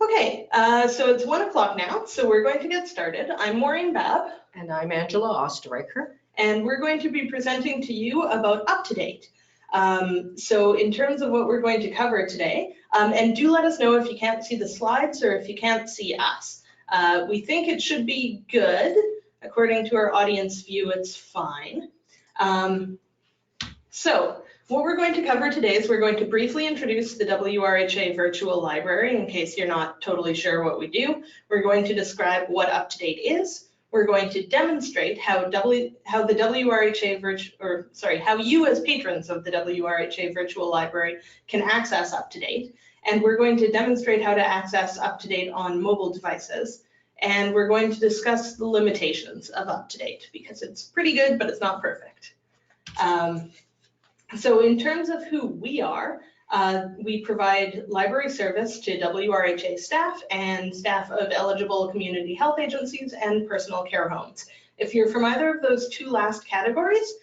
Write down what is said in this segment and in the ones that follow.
Okay, so it's 1 o'clock now, so we're going to get started. I'm Maureen Babb. And I'm Angela Osterreicher. And we're going to be presenting to you about UpToDate. So in terms of what we're going to cover today, and do let us know if you can't see the slides or if you can't see us. We think it should be good. According to our audience view, it's fine. So what we're going to cover today is we're going to briefly introduce the WRHA Virtual Library in case you're not totally sure what we do. We're going to describe what UpToDate is. We're going to demonstrate how the WRHA how you as patrons of the WRHA Virtual Library can access UpToDate. And we're going to demonstrate how to access UpToDate on mobile devices. And we're going to discuss the limitations of UpToDate because it's pretty good, but it's not perfect. So in terms of who we are, we provide library service to WRHA staff and staff of eligible community health agencies and personal care homes. If you're from either of those two last categories,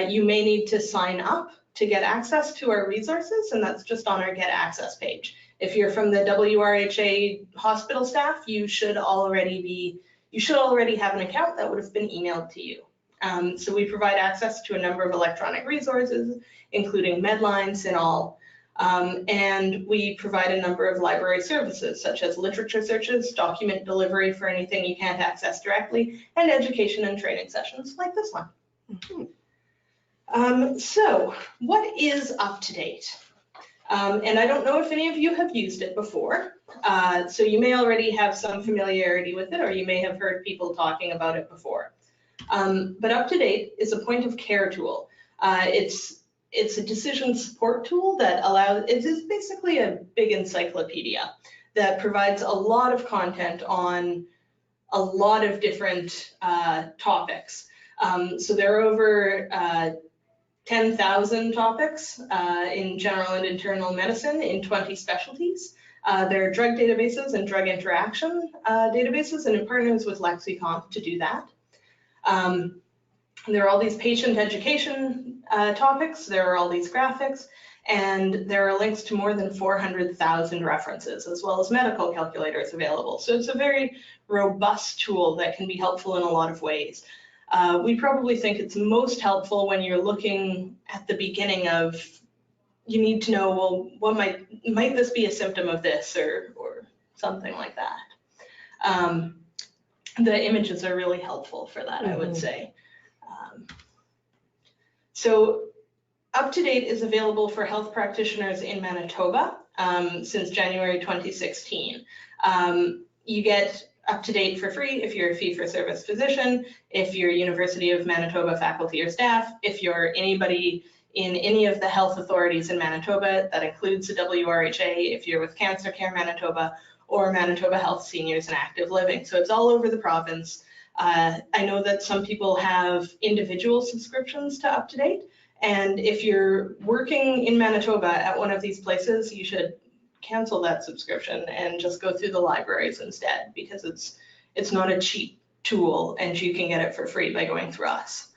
you may need to sign up to get access to our resources, and that's just on our Get Access page. If you're from the WRHA hospital staff, you should already have an account that would have been emailed to you. So we provide access to a number of electronic resources, including Medlines and all. And we provide a number of library services, such as literature searches, document delivery for anything you can't access directly, and education and training sessions like this one. So what is UpToDate? And I don't know if any of you have used it before. So you may already have some familiarity with it, or you may have heard people talking about it before. But UpToDate is a point of care tool. It's a decision support tool that it is basically a big encyclopedia that provides a lot of content on a lot of different topics. So there are over 10,000 topics in general and internal medicine in 20 specialties. There are drug databases and drug interaction databases, and it partners with LexiConf to do that. There are all these patient education topics, there are all these graphics, and there are links to more than 400,000 references, as well as medical calculators available. So it's a very robust tool that can be helpful in a lot of ways. We probably think it's most helpful when you're looking at the beginning of, you need to know, well, what might this be a symptom of this or something like that. The images are really helpful for that, I would say. So UpToDate is available for health practitioners in Manitoba since January 2016. You get UpToDate for free if you're a fee-for-service physician, if you're University of Manitoba faculty or staff, if you're anybody in any of the health authorities in Manitoba, that includes the WRHA, if you're with Cancer Care Manitoba, or Manitoba Health Seniors and Active Living. So it's all over the province. I know that some people have individual subscriptions to UpToDate, and if you're working in Manitoba at one of these places, you should cancel that subscription and just go through the libraries instead, because it's not a cheap tool and you can get it for free by going through us.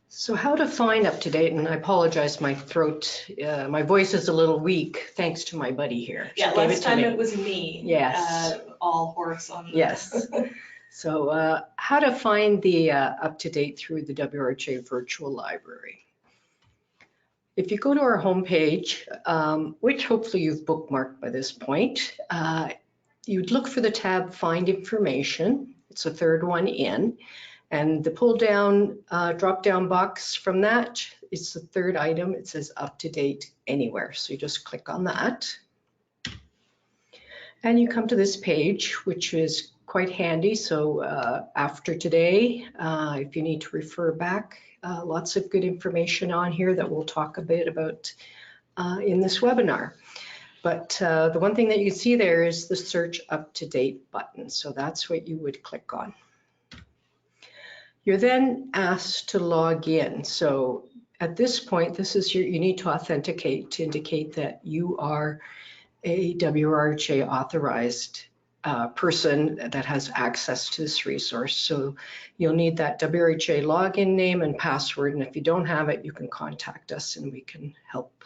So how to find UpToDate, and I apologize, my throat, my voice is a little weak thanks to my buddy here. Yeah, last time it was me. Yes. All hoarse on the... Yes. So how to find the UpToDate through the WRHA Virtual Library. If you go to our homepage, which hopefully you've bookmarked by this point, you'd look for the tab Find Information. It's the third one in. And the pull down, drop down box from that, it's the third item. It says UpToDate Anywhere. So you just click on that. And you come to this page, which is quite handy. So after today, if you need to refer back, lots of good information on here that we'll talk a bit about in this webinar. But the one thing that you can see there is the Search UpToDate button. So that's what you would click on. You're then asked to log in. So at this point, this is you need to authenticate to indicate that you are a WRHA authorized person that has access to this resource. So you'll need that WRHA login name and password. And if you don't have it, you can contact us and we can help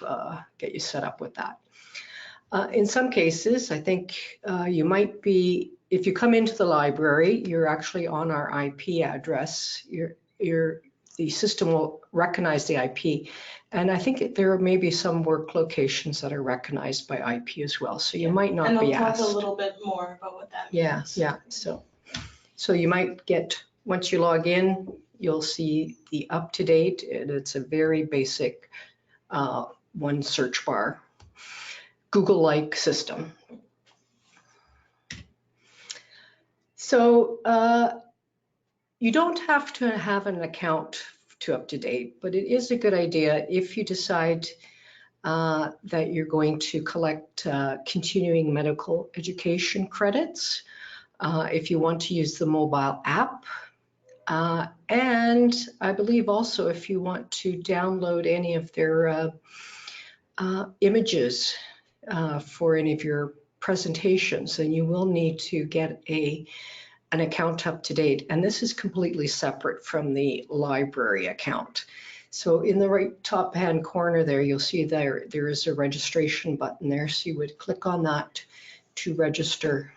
get you set up with that. In some cases, I think you might be, if you come into the library, you're actually on our IP address. The system will recognize the IP. And I think there may be some work locations that are recognized by IP as well. So you might not be asked. And I'll talk a little bit more about what that means. Yeah. So you might get, once you log in, you'll see the UpToDate, and it's a very basic one search bar, Google-like system. So you don't have to have an account to UpToDate, but it is a good idea if you decide that you're going to collect continuing medical education credits, if you want to use the mobile app, and I believe also if you want to download any of their images for any of your presentations, then you will need to get an account UpToDate, and this is completely separate from the library account. So in the right top hand corner there, you'll see there is a registration button there, so you would click on that to register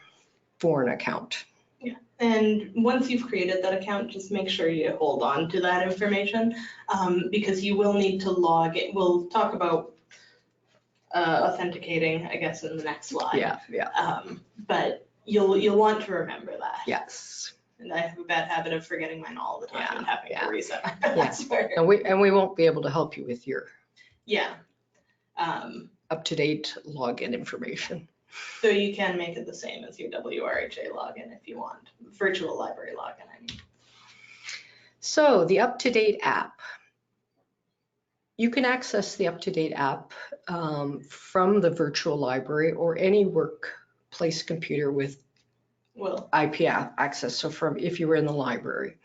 for an account. Yeah, and once you've created that account, just make sure you hold on to that information, because you will need to log it. We'll talk about authenticating, I guess, in the next slide. Yeah. But you'll want to remember that. Yes. And I have a bad habit of forgetting mine all the time and having to reset my password. And we won't be able to help you with your UpToDate login information. So you can make it the same as your WRHA login if you want. Virtual library login, I mean. So the UpToDate app. You can access the UpToDate app from the virtual library or any workplace computer with IP access. So from if you were in the library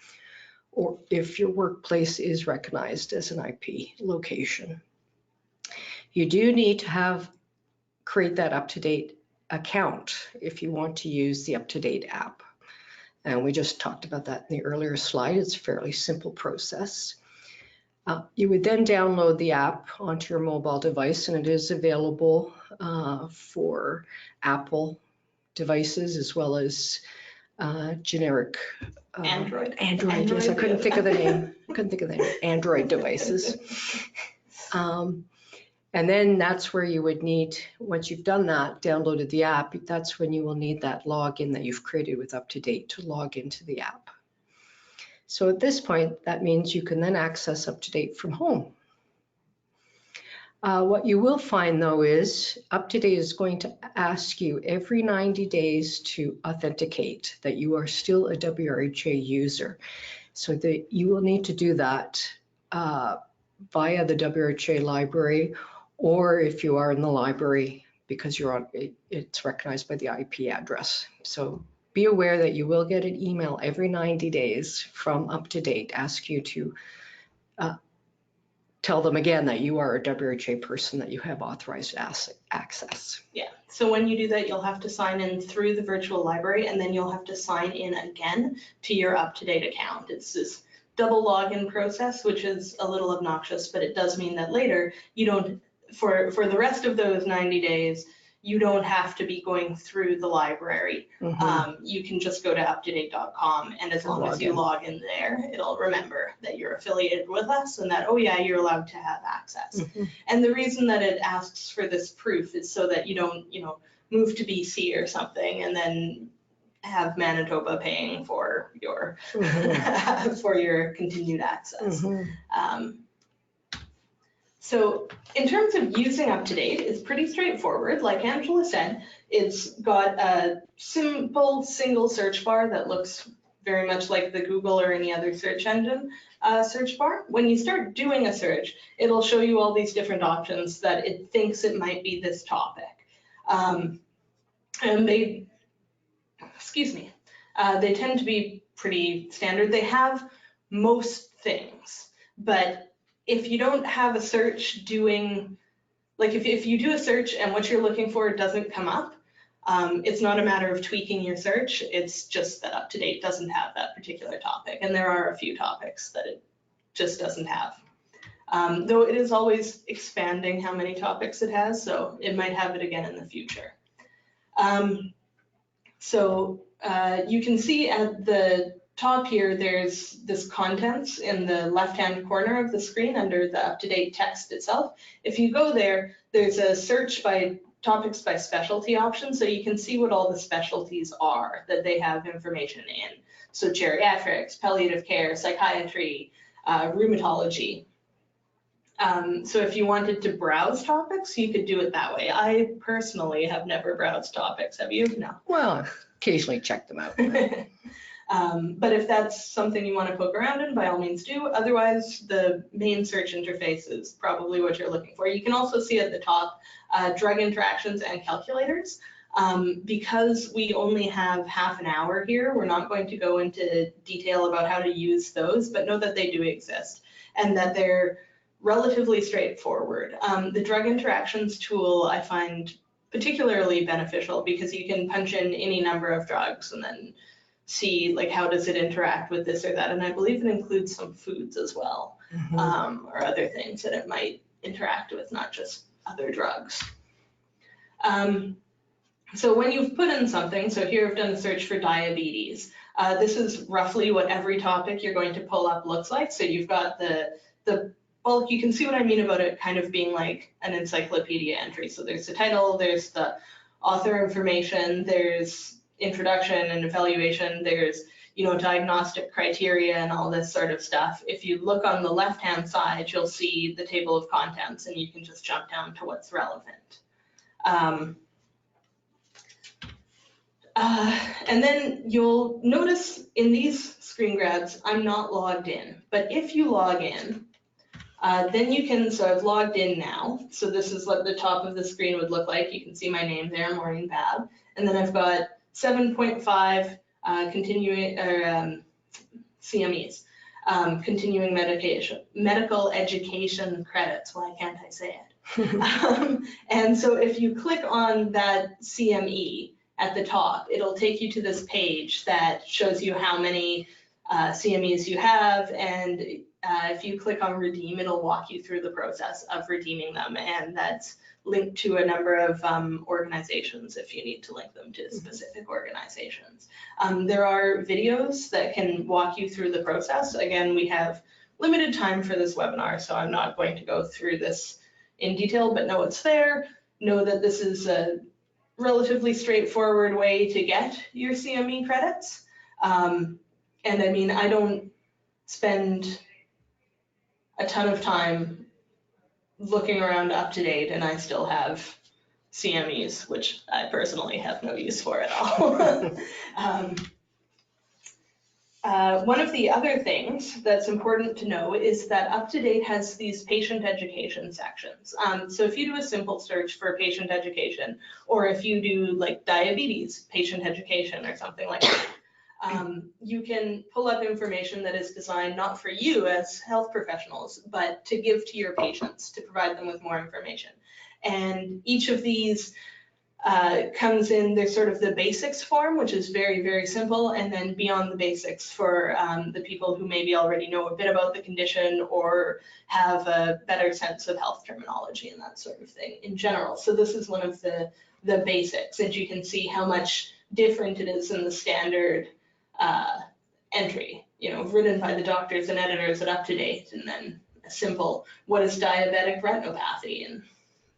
or if your workplace is recognized as an IP location. You do need to create that UpToDate account if you want to use the UpToDate app. And we just talked about that in the earlier slide. It's a fairly simple process. You would then download the app onto your mobile device, and it is available for Apple devices as well as generic Android. Yes, I couldn't think of the name. Android devices. And then that's where you would need, once you've done that, downloaded the app, that's when you will need that login that you've created with UpToDate to log into the app. So at this point, that means you can then access UpToDate from home. What you will find though is UpToDate is going to ask you every 90 days to authenticate that you are still a WRHA user. So that you will need to do that via the WRHA library, or if you are in the library because it's recognized by the IP address. So be aware that you will get an email every 90 days from UpToDate, ask you to tell them again that you are a WRHA person, that you have authorized access. Yeah, so when you do that, you'll have to sign in through the virtual library, and then you'll have to sign in again to your UpToDate account. It's this double login process, which is a little obnoxious, but it does mean that later you don't, for the rest of those 90 days, you don't have to be going through the library. You can just go to UpToDate.com, and as long as you log in there, it'll remember that you're affiliated with us and that, oh yeah, you're allowed to have access. And the reason that it asks for this proof is so that you don't, move to BC or something and then have Manitoba paying for your for your continued access. So in terms of using UpToDate, it's pretty straightforward. Like Angela said, it's got a simple single search bar that looks very much like the Google or any other search engine search bar. When you start doing a search, it'll show you all these different options that it thinks it might be this topic. And they tend to be pretty standard. They have most things, but if you don't have a search doing, like if you do a search and what you're looking for doesn't come up, it's not a matter of tweaking your search, it's just that UpToDate doesn't have that particular topic. And there are a few topics that it just doesn't have. though it is always expanding how many topics it has, so it might have it again in the future. You can see at the top here, there's this contents in the left-hand corner of the screen under the UpToDate text itself. If you go there, there's a search by topics by specialty option, so you can see what all the specialties are that they have information in. So geriatrics, palliative care, psychiatry, rheumatology. So if you wanted to browse topics, you could do it that way. I personally have never browsed topics. Have you? No. Well, occasionally check them out. But if that's something you want to poke around in, by all means do. Otherwise, the main search interface is probably what you're looking for. You can also see at the top drug interactions and calculators. Because we only have half an hour here, we're not going to go into detail about how to use those, but know that they do exist and that they're relatively straightforward. The drug interactions tool I find particularly beneficial because you can punch in any number of drugs and then see like how does it interact with this or that, and I believe it includes some foods as well, or other things that it might interact with, not just other drugs. So when you've put in something, so here I've done a search for diabetes. This is roughly what every topic you're going to pull up looks like. So you've got well, you can see what I mean about it kind of being like an encyclopedia entry. So there's the title, there's the author information, there's introduction and evaluation, there's, you know, diagnostic criteria and all this sort of stuff. If you look on the left-hand side, you'll see the table of contents and you can just jump down to what's relevant. And then you'll notice in these screen grabs, I'm not logged in, but if you log in, then you can, so I've logged in now. So this is what the top of the screen would look like. You can see my name there, Maureen Babb. And then I've got 7.5 continuing, or CMEs, continuing medical education credits. Why can't I say it? And so if you click on that CME at the top, it'll take you to this page that shows you how many CMEs you have, and if you click on redeem, it'll walk you through the process of redeeming them, and that's linked to a number of organizations if you need to link them to specific organizations. There are videos that can walk you through the process. Again, we have limited time for this webinar, so I'm not going to go through this in detail, but know it's there. Know that this is a relatively straightforward way to get your CME credits. And I mean, I don't spend a ton of time looking around UpToDate, and I still have CMEs, which I personally have no use for at all. One of the other things that's important to know is that UpToDate has these patient education sections. So if you do a simple search for patient education, or if you do like diabetes patient education or something like that, you can pull up information that is designed not for you as health professionals, but to give to your patients, to provide them with more information. And each of these comes in, there's sort of the basics form, which is very, very simple, and then beyond the basics for the people who maybe already know a bit about the condition or have a better sense of health terminology and that sort of thing in general. So this is one of the basics, and you can see how much different it is than the standard entry, you know, written by the doctors and editors at UpToDate, and then a simple, what is diabetic retinopathy, and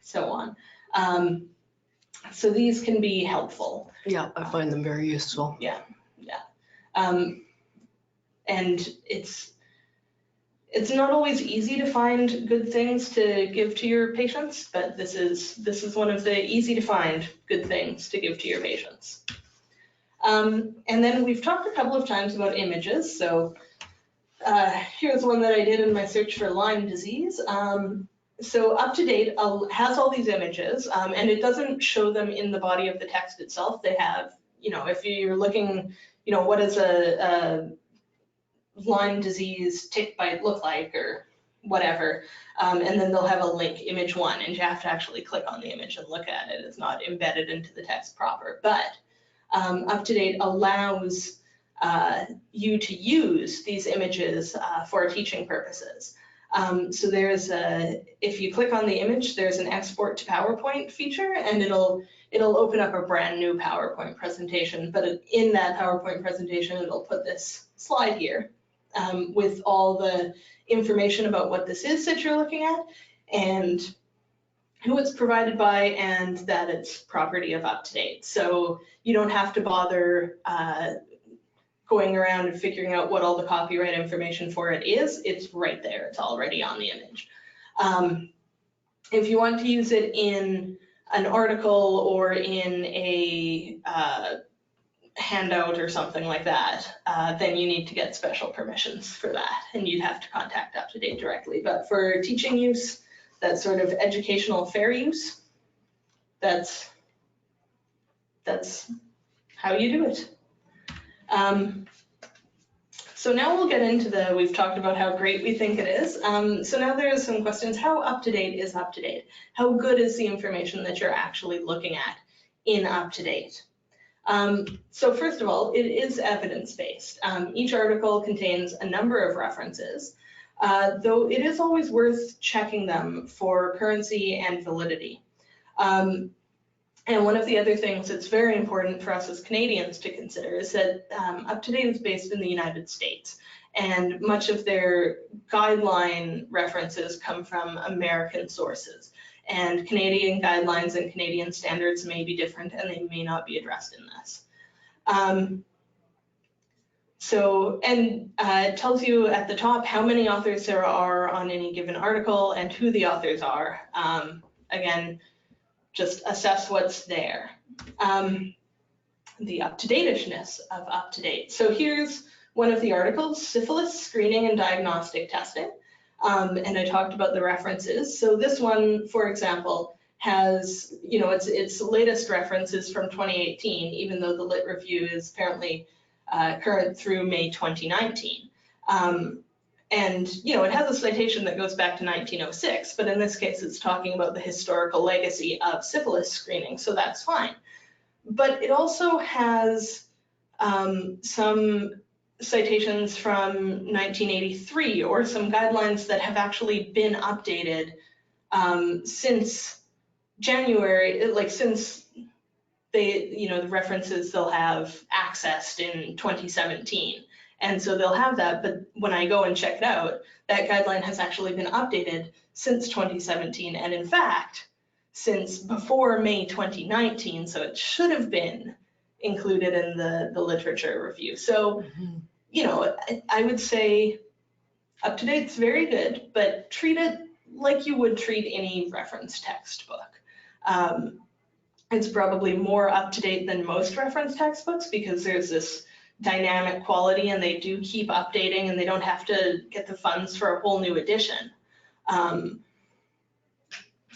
so on. So these can be helpful. Yeah, I find them very useful. Yeah, yeah. And it's not always easy to find good things to give to your patients, but this is one of the easy to find good things to give to your patients. And then we've talked a couple of times about images. So here's one that I did in my search for Lyme disease. So UpToDate has all these images, and it doesn't show them in the body of the text itself. They have, you know, if you're looking, you know, what does a Lyme disease tick bite look like or whatever, and then they'll have a link, image 1, and you have to actually click on the image and look at it. It's not embedded into the text proper, but UpToDate allows you to use these images for teaching purposes. So there's if you click on the image, there's an export to PowerPoint feature, and it'll open up a brand new PowerPoint presentation. But in that PowerPoint presentation, it'll put this slide here with all the information about what this is that you're looking at, and who it's provided by, and that it's property of UpToDate. So you don't have to bother going around and figuring out what all the copyright information for it is. It's right there. It's already on the image. If you want to use it in an article or in a handout or something like that, then you need to get special permissions for that, and you'd have to contact UpToDate directly. But for teaching use, that sort of educational fair use, that's how you do it. So now we'll get into we've talked about how great we think it is. So now there are some questions. How up-to-date is UpToDate? How good is the information that you're actually looking at in UpToDate? So first of all, it is evidence-based. Each article contains a number of references, though it is always worth checking them for currency and validity. And one of the other things that's very important for us as Canadians to consider is that UpToDate is based in the United States, and much of their guideline references come from American sources. And Canadian guidelines and Canadian standards may be different, and they may not be addressed in this. It tells you at the top how many authors there are on any given article and who the authors are. Again, just assess what's there. The up-to-date-ishness of UpToDate. So here's one of the articles, Syphilis Screening and Diagnostic Testing. And I talked about the references. So this one, for example, has, its latest references from 2018, even though the Lit Review is apparently current through May 2019. And it has a citation that goes back to 1906, but in this case, it's talking about the historical legacy of syphilis screening, so that's fine. But it also has some citations from 1983 or some guidelines that have actually been updated since January, since the references they'll have accessed in 2017. And so they'll have that, but when I go and check it out, that guideline has actually been updated since 2017, and in fact, since before May 2019, so it should have been included in the literature review. So, I would say UpToDate's very good, but treat it like you would treat any reference textbook. It's probably more up-to-date than most reference textbooks because there's this dynamic quality, and they do keep updating, and they don't have to get the funds for a whole new edition.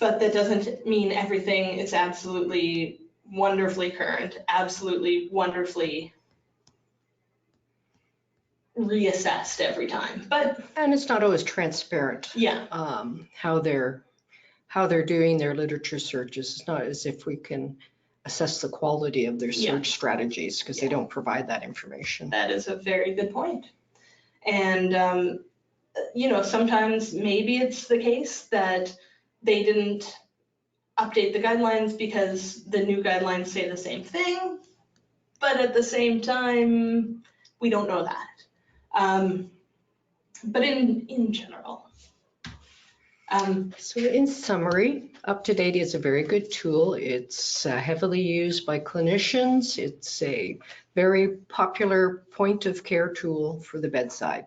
But that doesn't mean everything is absolutely wonderfully current, absolutely wonderfully reassessed every time. And it's not always transparent. Yeah. How they're doing their literature searches. It's not as if we can assess the quality of their search strategies because they don't provide that information. That is a very good point. And, sometimes maybe it's the case that they didn't update the guidelines because the new guidelines say the same thing, but at the same time, we don't know that. But in general. So in summary, UpToDate is a very good tool. It's heavily used by clinicians. It's a very popular point of care tool for the bedside.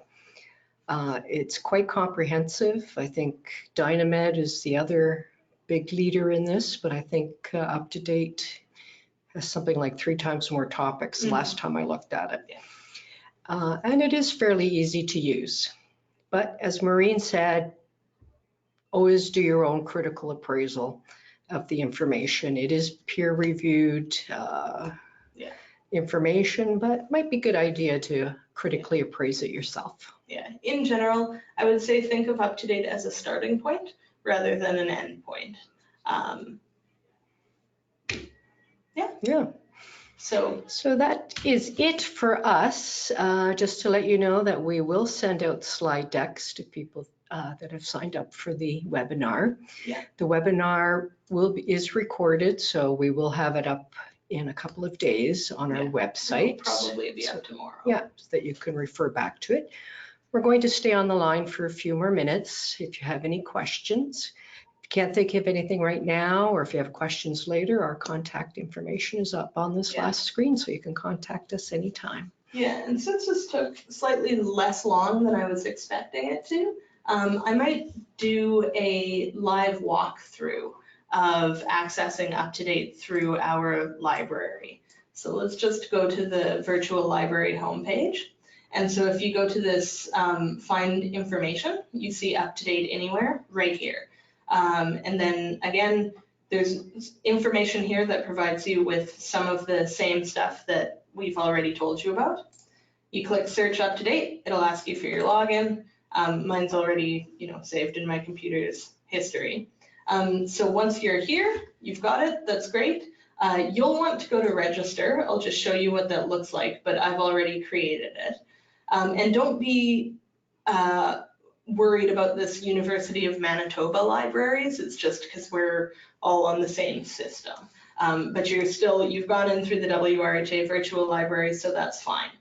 It's quite comprehensive. I think Dynamed is the other big leader in this, but I think UpToDate has something like 3 times more topics last time I looked at it. And it is fairly easy to use. But as Maureen said, always do your own critical appraisal of the information. It is peer-reviewed information, but it might be a good idea to critically appraise it yourself. Yeah, in general, I would say think of UpToDate as a starting point rather than an end point. Yeah. So that is it for us. Just to let you know that we will send out slide decks to people that have signed up for the webinar. Yeah. The webinar is recorded, so we will have it up in a couple of days on our website. It'll probably be up tomorrow. Yeah, so that you can refer back to it. We're going to stay on the line for a few more minutes if you have any questions. If you can't think of anything right now, or if you have questions later, our contact information is up on this last screen, so you can contact us anytime. Yeah, and since this took slightly less long than I was expecting it to, I might do a live walkthrough of accessing UpToDate through our library. So let's just go to the virtual library homepage. And so if you go to this find information, you see UpToDate anywhere right here. And then again, there's information here that provides you with some of the same stuff that we've already told you about. You click search UpToDate, it'll ask you for your login. Mine's already, saved in my computer's history. So once you're here, you've got it, that's great. You'll want to go to register. I'll just show you what that looks like, but I've already created it. And don't be worried about this University of Manitoba libraries. It's just because we're all on the same system. But you've gone in through the WRHA Virtual Library, so that's fine.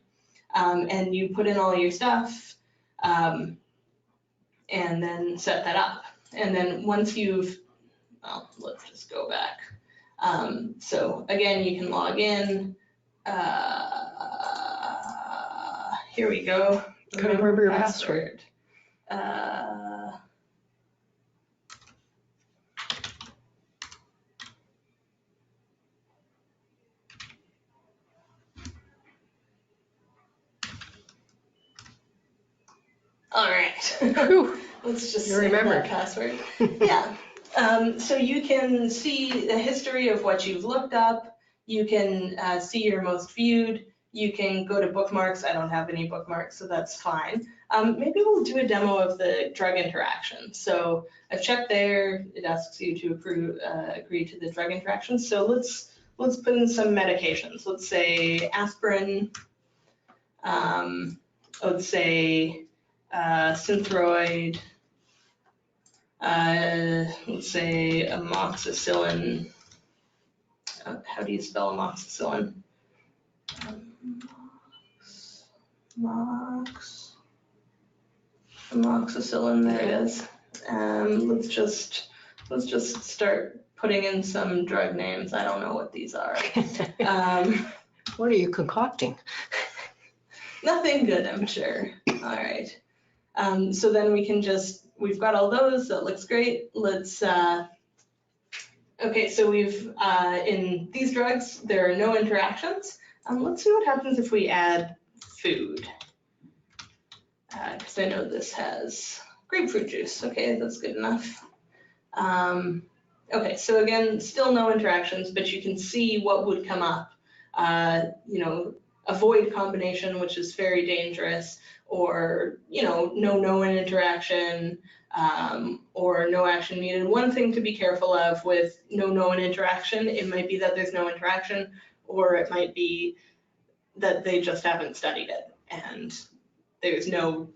And you put in all your stuff and then set that up. And then once let's just go back. So again, you can log in. Here we go. Remember your password. All right. Let's just remember that password. Yeah. So you can see the history of what you've looked up. You can see your most viewed. You can go to bookmarks. I don't have any bookmarks, so that's fine. Maybe we'll do a demo of the drug interaction. So I've checked there. It asks you to agree to the drug interaction. So let's put in some medications. Let's say aspirin. Let's say Synthroid. Let's say amoxicillin. How do you spell amoxicillin? Amoxicillin, there it is. Let's just start putting in some drug names. I don't know what these are. What are you concocting? Nothing good, I'm sure. All right. So then we've got all those. That looks great. Let's, okay, so we've, in these drugs, there are no interactions. Let's see what happens if we add food. Because I know this has grapefruit juice. Okay, that's good enough. Okay, so again, still no interactions, but you can see what would come up. Avoid combination, which is very dangerous, or, no interaction, or no action needed. One thing to be careful of with no interaction, it might be that there's no interaction, or it might be that they just haven't studied it and there's no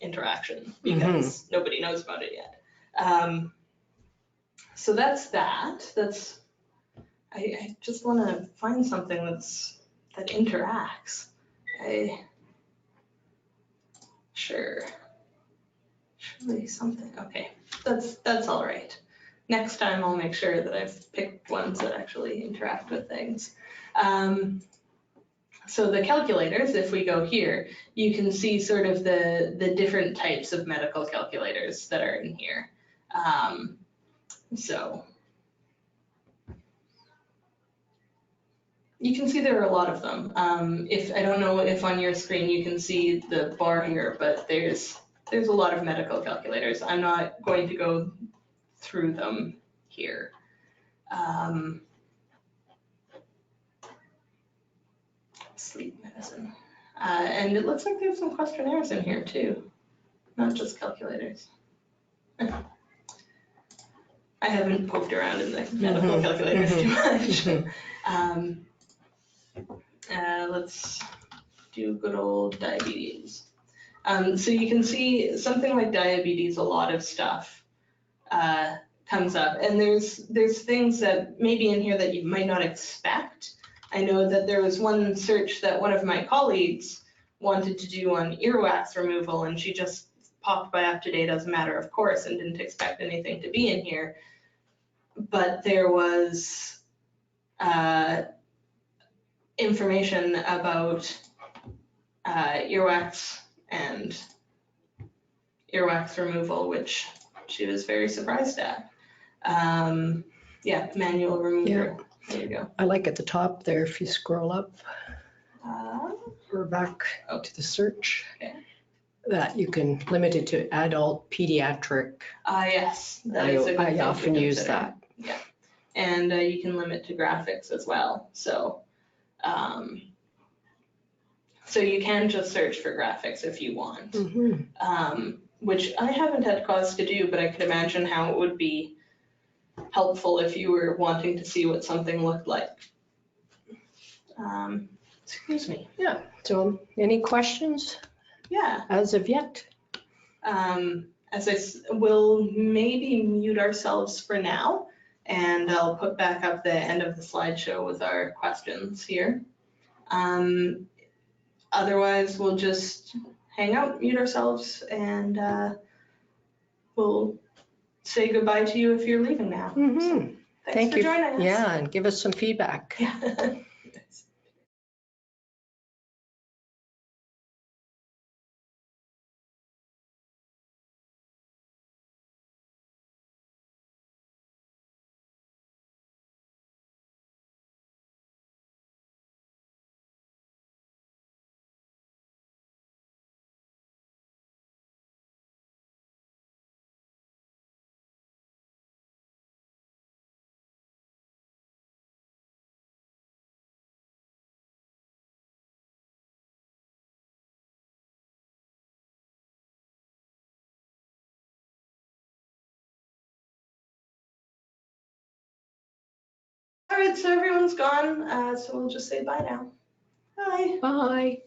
interaction because nobody knows about it yet. So that's that. I just want to find something that interacts. Surely something. Okay, that's all right. Next time I'll make sure that I've picked ones that actually interact with things. So the calculators, if we go here, you can see sort of the different types of medical calculators that are in here. So you can see there are a lot of them. I don't know if on your screen you can see the bar here, but there's a lot of medical calculators. I'm not going to go through them here. Sleep medicine. And it looks like there's some questionnaires in here too, not just calculators. I haven't poked around in the medical calculators too much. Let's do good old diabetes. So you can see something like diabetes, a lot of stuff comes up. And there's things that maybe in here that you might not expect. I know that there was one search that one of my colleagues wanted to do on earwax removal, and she just popped by UpToDate as a matter of course and didn't expect anything to be in here. But there was information about earwax and earwax removal, which she was very surprised at. Yeah, manual remover. Yeah. There you go. I like at the top there, if you scroll up or back to the search, Okay. that you can limit it to adult pediatric. Yes, that is a good thing I to often use consider. that. Yeah, and you can limit to graphics as well. So, so you can just search for graphics if you want, which I haven't had cause to do, but I could imagine how it would be helpful if you were wanting to see what something looked like. Excuse me. Yeah, so any questions? Yeah. As of yet? We'll maybe mute ourselves for now, and I'll put back up the end of the slideshow with our questions here. Otherwise, we'll just hang out, mute ourselves, and we'll say goodbye to you if you're leaving now. So, thanks for joining us. Yeah, and give us some feedback. Yeah. All right, so everyone's gone, so we'll just say bye now. Bye. Bye.